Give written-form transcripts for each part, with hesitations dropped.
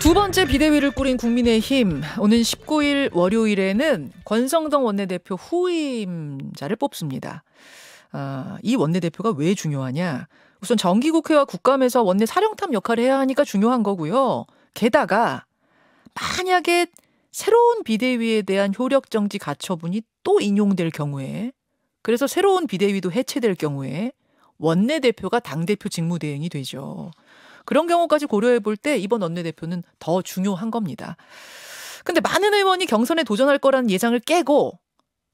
두 번째 비대위를 꾸린 국민의힘, 오는 19일 월요일에는 권성동 원내대표 후임자를 뽑습니다. 이 원내대표가 왜 중요하냐? 우선 정기국회와 국감에서 원내 사령탑 역할을 해야 하니까 중요한 거고요. 게다가 만약에 새로운 비대위에 대한 효력정지 가처분이 또 인용될 경우에, 그래서 새로운 비대위도 해체될 경우에 원내대표가 당대표 직무대행이 되죠. 그런 경우까지 고려해 볼 때 이번 원내대표는 더 중요한 겁니다. 근데 많은 의원이 경선에 도전할 거라는 예상을 깨고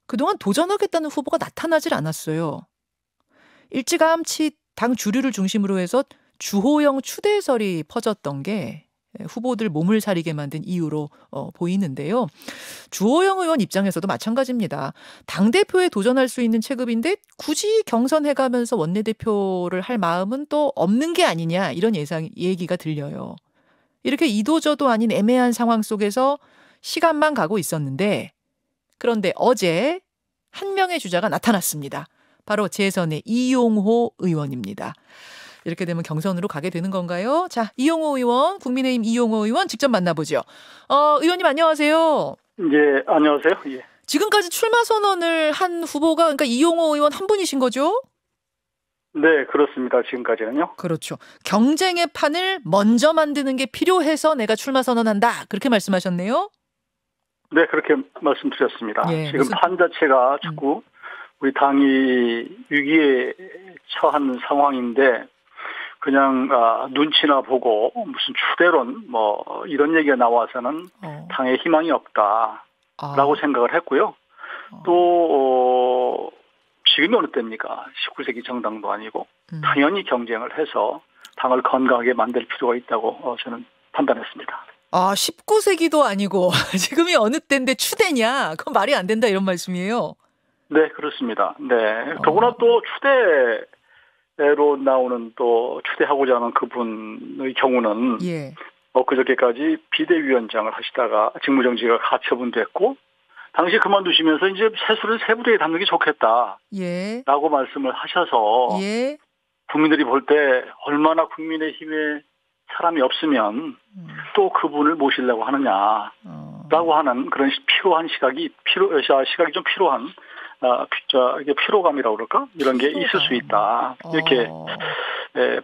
그동안 도전하겠다는 후보가 나타나질 않았어요. 일찌감치 당 주류를 중심으로 해서 주호영 추대설이 퍼졌던 게 후보들 몸을 사리게 만든 이유로 보이는데요. 주호영 의원 입장에서도 마찬가지입니다. 당대표에 도전할 수 있는 체급인데 굳이 경선해가면서 원내대표를 할 마음은 또 없는 게 아니냐, 이런 얘기가 들려요. 이렇게 이도저도 아닌 애매한 상황 속에서 시간만 가고 있었는데, 그런데 어제 한 명의 주자가 나타났습니다. 바로 재선의 이용호 의원입니다. 이렇게 되면 경선으로 가게 되는 건가요? 자, 이용호 의원, 국민의힘 이용호 의원 직접 만나보죠. 의원님 안녕하세요. 예, 안녕하세요. 예. 지금까지 출마 선언을 한 후보가 그러니까 이용호 의원 한 분이신 거죠? 네, 그렇습니다. 지금까지는요. 그렇죠. 경쟁의 판을 먼저 만드는 게 필요해서 내가 출마 선언한다, 그렇게 말씀하셨네요. 네, 그렇게 말씀드렸습니다. 예, 지금 판 자체가 자꾸 우리 당이 위기에 처한 상황인데 그냥 눈치나 보고 무슨 추대론 뭐 이런 얘기가 나와서는 당에 희망이 없다라고 생각을 했고요. 또 지금이 어느 때입니까? 19세기 정당도 아니고 당연히 경쟁을 해서 당을 건강하게 만들 필요가 있다고 저는 판단했습니다. 19세기도 아니고 지금이 어느 때인데 추대냐? 그건 말이 안 된다, 이런 말씀이에요. 네, 그렇습니다. 네. 더구나 또 추대로 나오는 또 추대하고자 하는 그분의 경우는 예. 그저께까지 비대위원장을 하시다가 직무정지가 가처분됐고 당시 그만두시면서 이제 세수를 세부대에 담는 게 좋겠다. 예. 라고 말씀을 하셔서 예. 국민들이 볼 때 얼마나 국민의힘에 사람이 없으면 또 그분을 모시려고 하느냐라고 하는 그런 필요한 시각이 좀 필요한 이게 피로감이라고 그럴까? 이런 게 있을 수 있다. 이렇게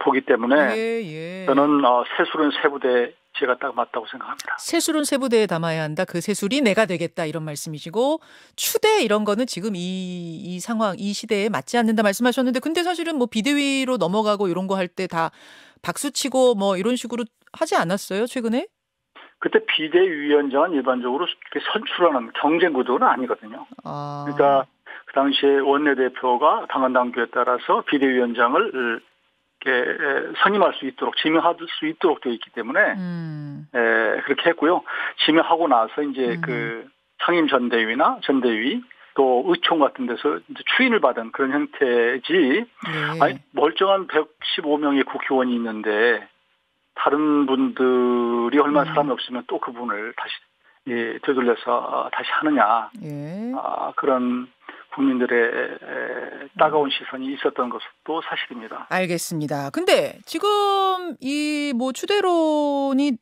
보기 때문에 저는 세술은 세부대 제가 딱 맞다고 생각합니다. 세술은 세부대에 담아야 한다. 그 세술이 내가 되겠다, 이런 말씀이시고, 추대 이런 거는 지금 이 상황, 이 시대에 맞지 않는다 말씀하셨는데, 근데 사실은 뭐 비대위로 넘어가고 이런 거 할 때 다 박수치고 뭐 이런 식으로 하지 않았어요, 최근에? 그때 비대위원장은 일반적으로 선출하는 경쟁 구도는 아니거든요. 그러니까 그 당시에 원내대표가 당헌 당규에 따라서 비대위원장을 선임할 수 있도록, 지명할 수 있도록 되어 있기 때문에 그렇게 했고요. 지명하고 나서 이제 그 상임 전대위나 전대위 또 의총 같은 데서 이제 추인을 받은 그런 형태지. 아니, 멀쩡한 115명의 국회의원이 있는데 다른 분들이 얼마나 사람이 없으면 또 그분을 다시 되돌려서 다시 하느냐. 그런 국민들의 따가운 시선이 있었던 것도 사실입니다. 알겠습니다. 근데 지금 이 뭐 추대론이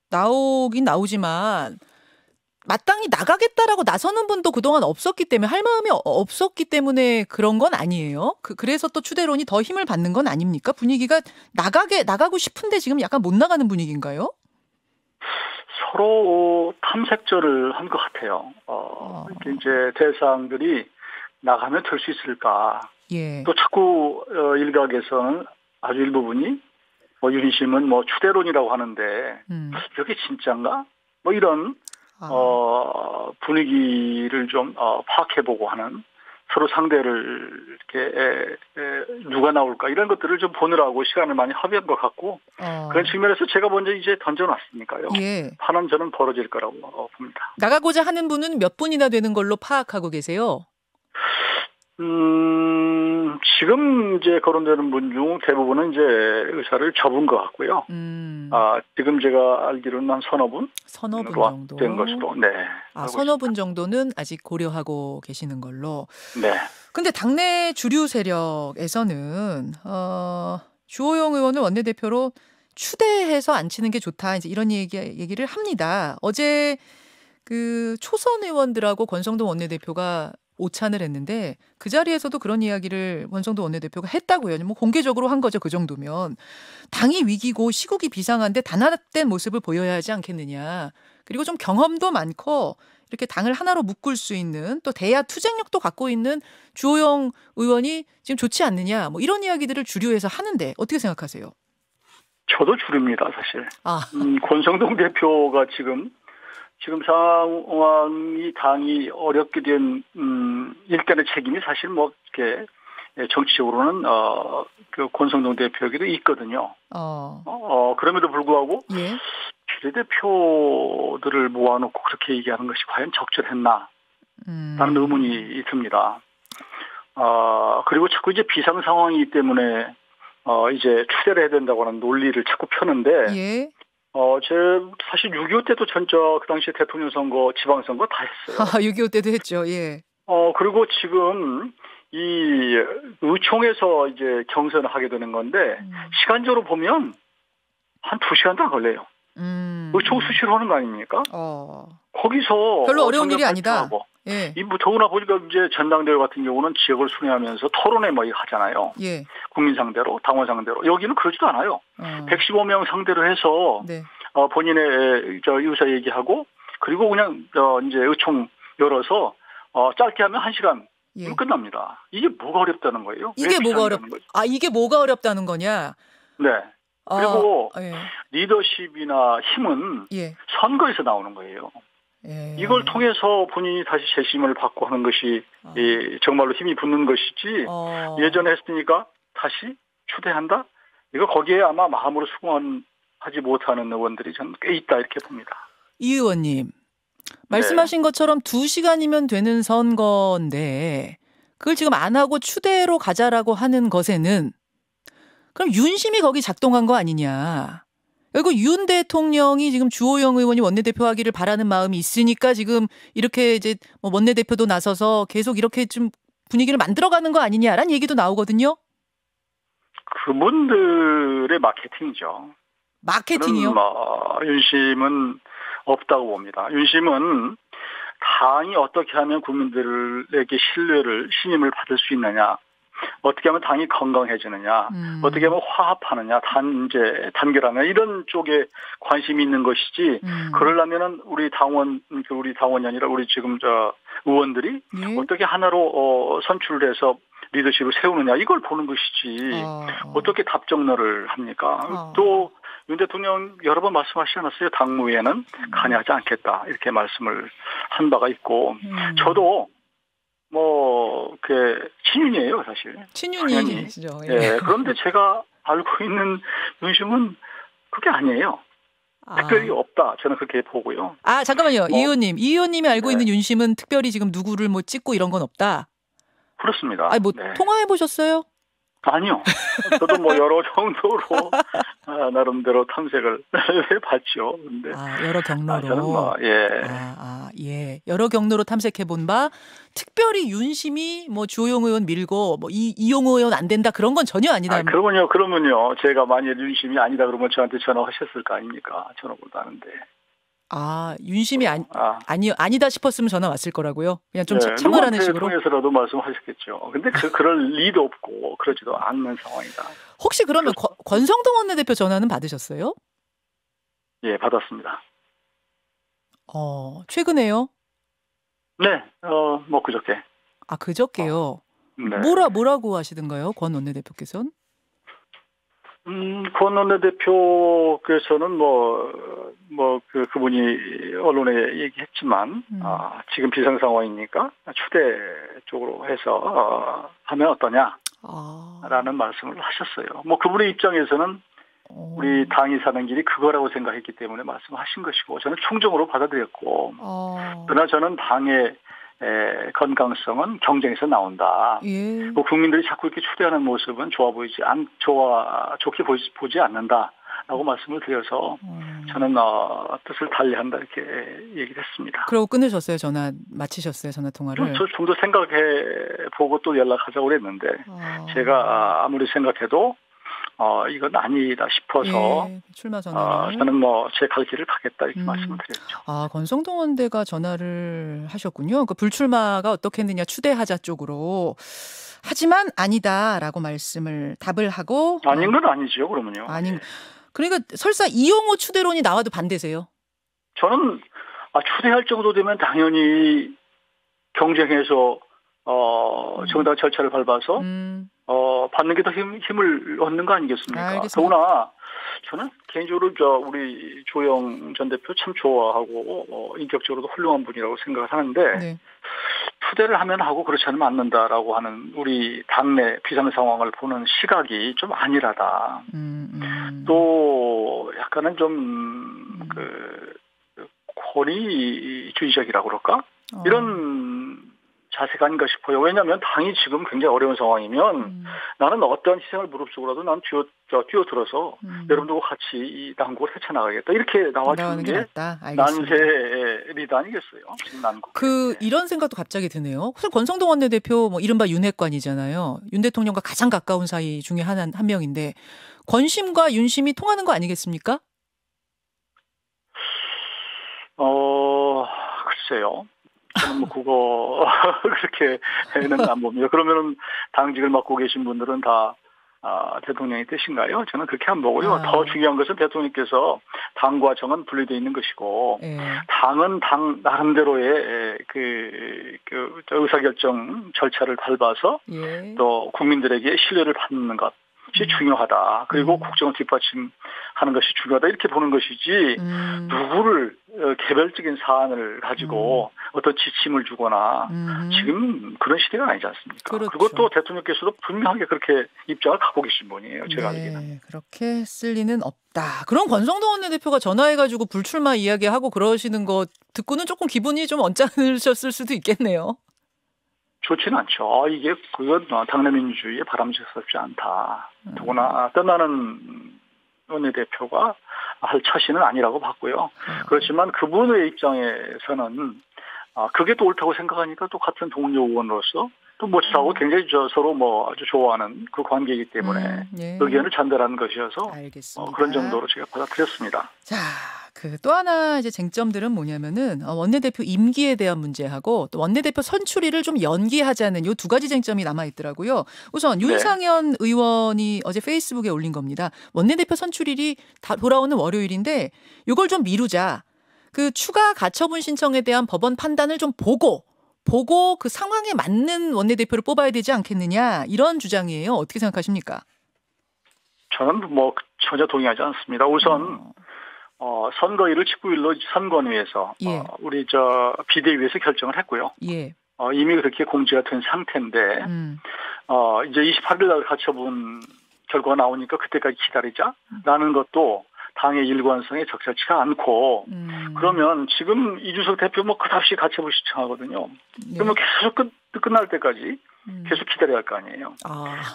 나오긴 나오지만 마땅히 나가겠다라고 나서는 분도 그동안 없었기 때문에, 할 마음이 없었기 때문에 그런 건 아니에요? 그래서 또 추대론이 더 힘을 받는 건 아닙니까? 분위기가 나가고 싶은데 지금 약간 못 나가는 분위기인가요? 서로 탐색전을 한 것 같아요. 이제 대상들이 나가면 될 수 있을까? 예. 또 자꾸 일각에서는 아주 일부분이 유리심은 추대론이라고 하는데 이게 진짜인가? 이런 분위기를 좀 파악해보고 하는, 서로 상대를 이렇게 누가 나올까 이런 것들을 좀 보느라고 시간을 많이 허비한 것 같고, 그런 측면에서 제가 먼저 이제 던져놨으니까요. 판은 저는 벌어질 거라고 봅니다. 나가고자 하는 분은 몇 분이나 되는 걸로 파악하고 계세요? 지금 이제 거론되는 분 중 대부분은 이제 의사를 접은 것 같고요. 지금 제가 알기로는 한 서너 분 정도 된 것으로. 네. 서너 분 정도는 아직 고려하고 계시는 걸로. 네. 근데 당내 주류 세력에서는 주호영 의원을 원내대표로 추대해서 앉히는 게 좋다. 이제 이런 얘기를 합니다. 어제 그 초선 의원들하고 권성동 원내대표가 오찬을 했는데 그 자리에서도 그런 이야기를 권성동 원내대표가 했다고요. 뭐 공개적으로 한 거죠. 그 정도면. 당이 위기고 시국이 비상한데 단합된 모습을 보여야 하지 않겠느냐. 그리고 좀 경험도 많고 이렇게 당을 하나로 묶을 수 있는 또 대야 투쟁력도 갖고 있는 주호영 의원이 지금 좋지 않느냐. 뭐 이런 이야기들을 주류에서 하는데 어떻게 생각하세요? 저도 주류입니다, 사실. 아. 권성동 대표가 지금 상황이 당이 어렵게 된 일단의 책임이 사실 뭐 이렇게 정치적으로는 그 권성동 대표에게도 있거든요. 그럼에도 불구하고 예. 비례대표들을 모아놓고 그렇게 얘기하는 것이 과연 적절했나? 라는 의문이 듭니다. 그리고 자꾸 이제 비상 상황이기 때문에 이제 추대를 해야 된다고 하는 논리를 자꾸 펴는데. 예. 제 사실 6.25 때도 그 당시에 대통령 선거, 지방선거 다 했어요. 6.25 때도 했죠. 예. 그리고 지금 이 의총에서 이제 경선을 하게 되는 건데 시간적으로 보면 한 2시간도 안 걸려요. 의총 수시로 하는 거 아닙니까? 거기서 별로 어려운 일이 아니다. 예. 더구나 보니까 이제 전당대회 같은 경우는 지역을 순회하면서 토론회 뭐 이거 하잖아요. 예. 국민 상대로, 당원 상대로. 여기는 그러지도 않아요. 115명 상대로 해서 네. 본인의 의사 얘기하고 그리고 그냥 이제 의총 열어서 짧게 하면 1시간 예. 끝납니다. 이게 뭐가 어렵다는 거예요? 이게 뭐가 어렵다는 거냐? 네. 그리고 예. 리더십이나 힘은 예. 선거에서 나오는 거예요. 예. 이걸 통해서 본인이 다시 재심을 받고 하는 것이 정말로 힘이 붙는 것이지 예전에 했으니까 다시 추대한다? 이거 거기에 아마 마음으로 수긍하지 못하는 의원들이 저는 꽤 있다 이렇게 봅니다. 이 의원님 말씀하신 것처럼 2시간이면 되는 선거인데 그걸 지금 안 하고 추대로 가자라고 하는 것에는 그럼 윤심이 거기 작동한 거 아니냐. 그리고 윤 대통령이 지금 주호영 의원이 원내대표 하기를 바라는 마음이 있으니까 지금 이렇게 이제 뭐 원내대표도 나서서 계속 이렇게 좀 분위기를 만들어가는 거 아니냐라는 얘기도 나오거든요. 그분들의 마케팅이죠. 마케팅이요? 윤심은 없다고 봅니다. 윤심은 당이 어떻게 하면 국민들에게 신임을 받을 수 있느냐. 어떻게 하면 당이 건강해지느냐, 어떻게 하면 화합하느냐, 단결하느냐 이런 쪽에 관심이 있는 것이지. 그러려면은 우리 당원이 아니라 우리 지금 의원들이 어떻게 하나로 선출을 해서 리더십을 세우느냐 이걸 보는 것이지. 어떻게 답정너를 합니까? 또 윤 대통령 여러 번 말씀하시지 않았어요? 당무에는 관여하지 않겠다 이렇게 말씀을 한 바가 있고, 저도 친윤이에요, 사실. 친윤이시죠. 예. 그런데 제가 알고 있는 윤심은 그게 아니에요. 특별히 없다. 저는 그렇게 보고요. 잠깐만요. 이 의원님이 알고 있는 윤심은 특별히 지금 누구를 찍고 이런 건 없다. 그렇습니다. 통화해 보셨어요? 아니요. 저도 여러 정도로 나름대로 탐색을 해봤죠. 근데 여러 경로로. 저는 예. 여러 경로로 탐색해 본 바 특별히 윤심이 주호영 의원 밀고 이용호 의원 안 된다 그런 건 전혀 아니다. 그러면요. 제가 만약 윤심이 아니다 그러면 저한테 전화하셨을 거 아닙니까? 전화번호도 아는데. 윤심이 아니다 싶었으면 전화 왔을 거라고요. 그냥 좀 참으라는 식으로. 통해서라도 말씀하셨겠죠. 근데 그럴 리도 없고 그러지도 않는 상황이다. 혹시 그러면 권성동 원내대표 전화는 받으셨어요? 예, 받았습니다. 최근에요? 네, 그저께. 그저께요? 네. 뭐라고 하시던가요? 권 원내대표께서는? 권 원내대표께서는 그분이 언론에 얘기했지만, 지금 비상 상황이니까 추대 쪽으로 해서 하면 어떠냐, 라는 말씀을 하셨어요. 그분의 입장에서는 우리 당이 사는 길이 그거라고 생각했기 때문에 말씀하신 것이고, 저는 충정으로 받아들였고, 그러나 저는 당의 건강성은 경쟁에서 나온다. 예. 국민들이 자꾸 이렇게 추대하는 모습은 좋게 보지 않는다라고 말씀을 드려서 저는 뜻을 달리한다 이렇게 얘기를 했습니다. 그러고 끊으셨어요? 전화 마치셨어요? 전화 통화를? 좀 더 생각해 보고 또 연락하자고 그랬는데 제가 아무리 생각해도 이건 아니다 싶어서 예, 출마 전화를 저는 제 갈 길을 가겠다 이렇게 말씀을 드렸죠. 권성동 원내가 전화를 하셨군요. 그 불출마가 어떻겠느냐 추대하자 쪽으로. 하지만 아니다라고 답을 하고 아닌 건 아니죠. 그러면요. 그러니까 설사 이용호 추대론이 나와도 반대세요? 저는 추대할 정도 되면 당연히 경쟁해서 정당 절차를 밟아서 받는 게 더 힘을 얻는 거 아니겠습니까? 알겠습니다. 더구나 저는 개인적으로 우리 조영 전 대표 참 좋아하고 인격적으로도 훌륭한 분이라고 생각을 하는데 네. 추대를 하면 하고 그렇지 않으면 안 된다라고 하는 우리 당내 비상 상황을 보는 시각이 좀 안일하다. 또 약간은 좀 권위주의적이라고 그럴까? 이런 자세가 아닌가 싶어요. 왜냐하면 당이 지금 굉장히 어려운 상황이면 나는 어떠한 희생을 무릅쓰고라도 난 뛰어들어서 여러분들과 같이 이 당국을 헤쳐나가겠다. 이렇게 나와주는 게 난세 리더 아니겠어요. 지금 난국. 이런 생각도 갑자기 드네요. 사실 권성동 원내대표 이른바 윤핵관이잖아요. 윤 대통령과 가장 가까운 사이 중에 한 명인데 권심과 윤심이 통하는 거 아니겠습니까? 글쎄요. 저는 그거 그렇게는 안 봅니다. 그러면은 당직을 맡고 계신 분들은 다 대통령의 뜻인가요? 저는 그렇게 안 보고요. 더 중요한 것은 대통령께서 당과 정은 분리되어 있는 것이고 당은 당 나름대로의 그 의사결정 절차를 밟아서 또 국민들에게 신뢰를 받는 것. 중요하다. 그리고 국정을 뒷받침하는 것이 중요하다. 이렇게 보는 것이지 누구를 개별적인 사안을 가지고 어떤 지침을 주거나 지금 그런 시대가 아니지 않습니까? 그렇죠. 그리고 또 대통령께서도 분명하게 그렇게 입장을 갖고 계신 분이에요. 제가 알기에는. 그렇게 쓸 리는 없다. 그럼 권성동 원내대표가 전화해가지고 불출마 이야기하고 그러시는 거 듣고는 조금 기분이 좀 언짢으셨을 수도 있겠네요. 좋지는 않죠. 그건 당내 민주주의에 바람직스럽지 않다. 더구나 떠나는 원내대표가 할 처신은 아니라고 봤고요. 그렇지만 그분의 입장에서는 그게 또 옳다고 생각하니까 또 같은 동료 의원으로서 또 저하고 굉장히 서로 아주 좋아하는 그 관계이기 때문에 의견을 전달하는 것이어서 그런 정도로 제가 받아들였습니다. 자. 또 하나 이제 쟁점들은 뭐냐면은 원내대표 임기에 대한 문제하고 또 원내대표 선출일을 좀 연기하자는 요 두 가지 쟁점이 남아 있더라고요. 우선 윤상현 의원이 어제 페이스북에 올린 겁니다. 원내대표 선출일이 돌아오는 월요일인데 이걸 좀 미루자. 추가 가처분 신청에 대한 법원 판단을 좀 보고 그 상황에 맞는 원내대표를 뽑아야 되지 않겠느냐 이런 주장이에요. 어떻게 생각하십니까? 저는 전혀 동의하지 않습니다. 우선 선거일을 19일로 선관위에서 우리 비대위에서 결정을 했고요. 이미 그렇게 공지가 된 상태인데 이제 28일 날 가처분 결과가 나오니까 그때까지 기다리자라는 것도 당의 일관성에 적절치가 않고 그러면 지금 이준석 대표 그다시 가처분 신청하거든요. 그러면 계속 끝날 때까지 계속 기다려야 할 거 아니에요.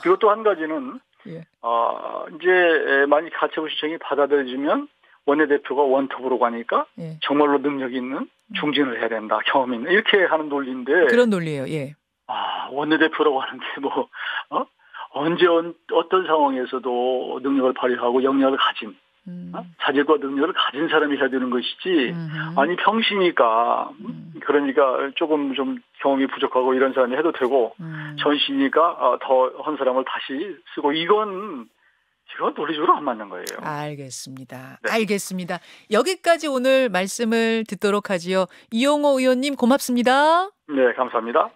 그리고 또 한 가지는 이제 만약 가처분 신청이 받아들여지면 원내대표가 원톱으로 가니까 정말로 능력 있는 중진을 해야 된다. 경험 있는 이렇게 하는 논리인데 그런 논리예요. 원내대표라고 하는 게 언제 어떤 상황에서도 능력을 발휘하고 역량을 가진 자질과 능력을 가진 사람이 해야 되는 것이지 아니 평시니까 그러니까 조금 좀 경험이 부족하고 이런 사람이 해도 되고 전시니까 더 한 사람을 다시 쓰고 이건 논리적으로 안 맞는 거예요. 알겠습니다. 알겠습니다. 여기까지 오늘 말씀을 듣도록 하지요. 이용호 의원님 고맙습니다. 네, 감사합니다.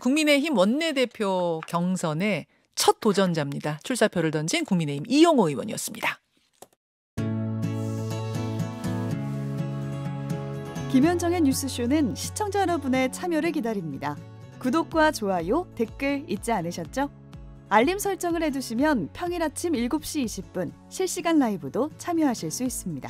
국민의힘 원내대표 경선의 첫 도전자입니다. 출사표를 던진 국민의힘 이용호 의원이었습니다. 김현정의 뉴스쇼는 시청자 여러분의 참여를 기다립니다. 구독과 좋아요, 댓글 잊지 않으셨죠? 알림 설정을 해두시면 평일 아침 7시 20분 실시간 라이브도 참여하실 수 있습니다.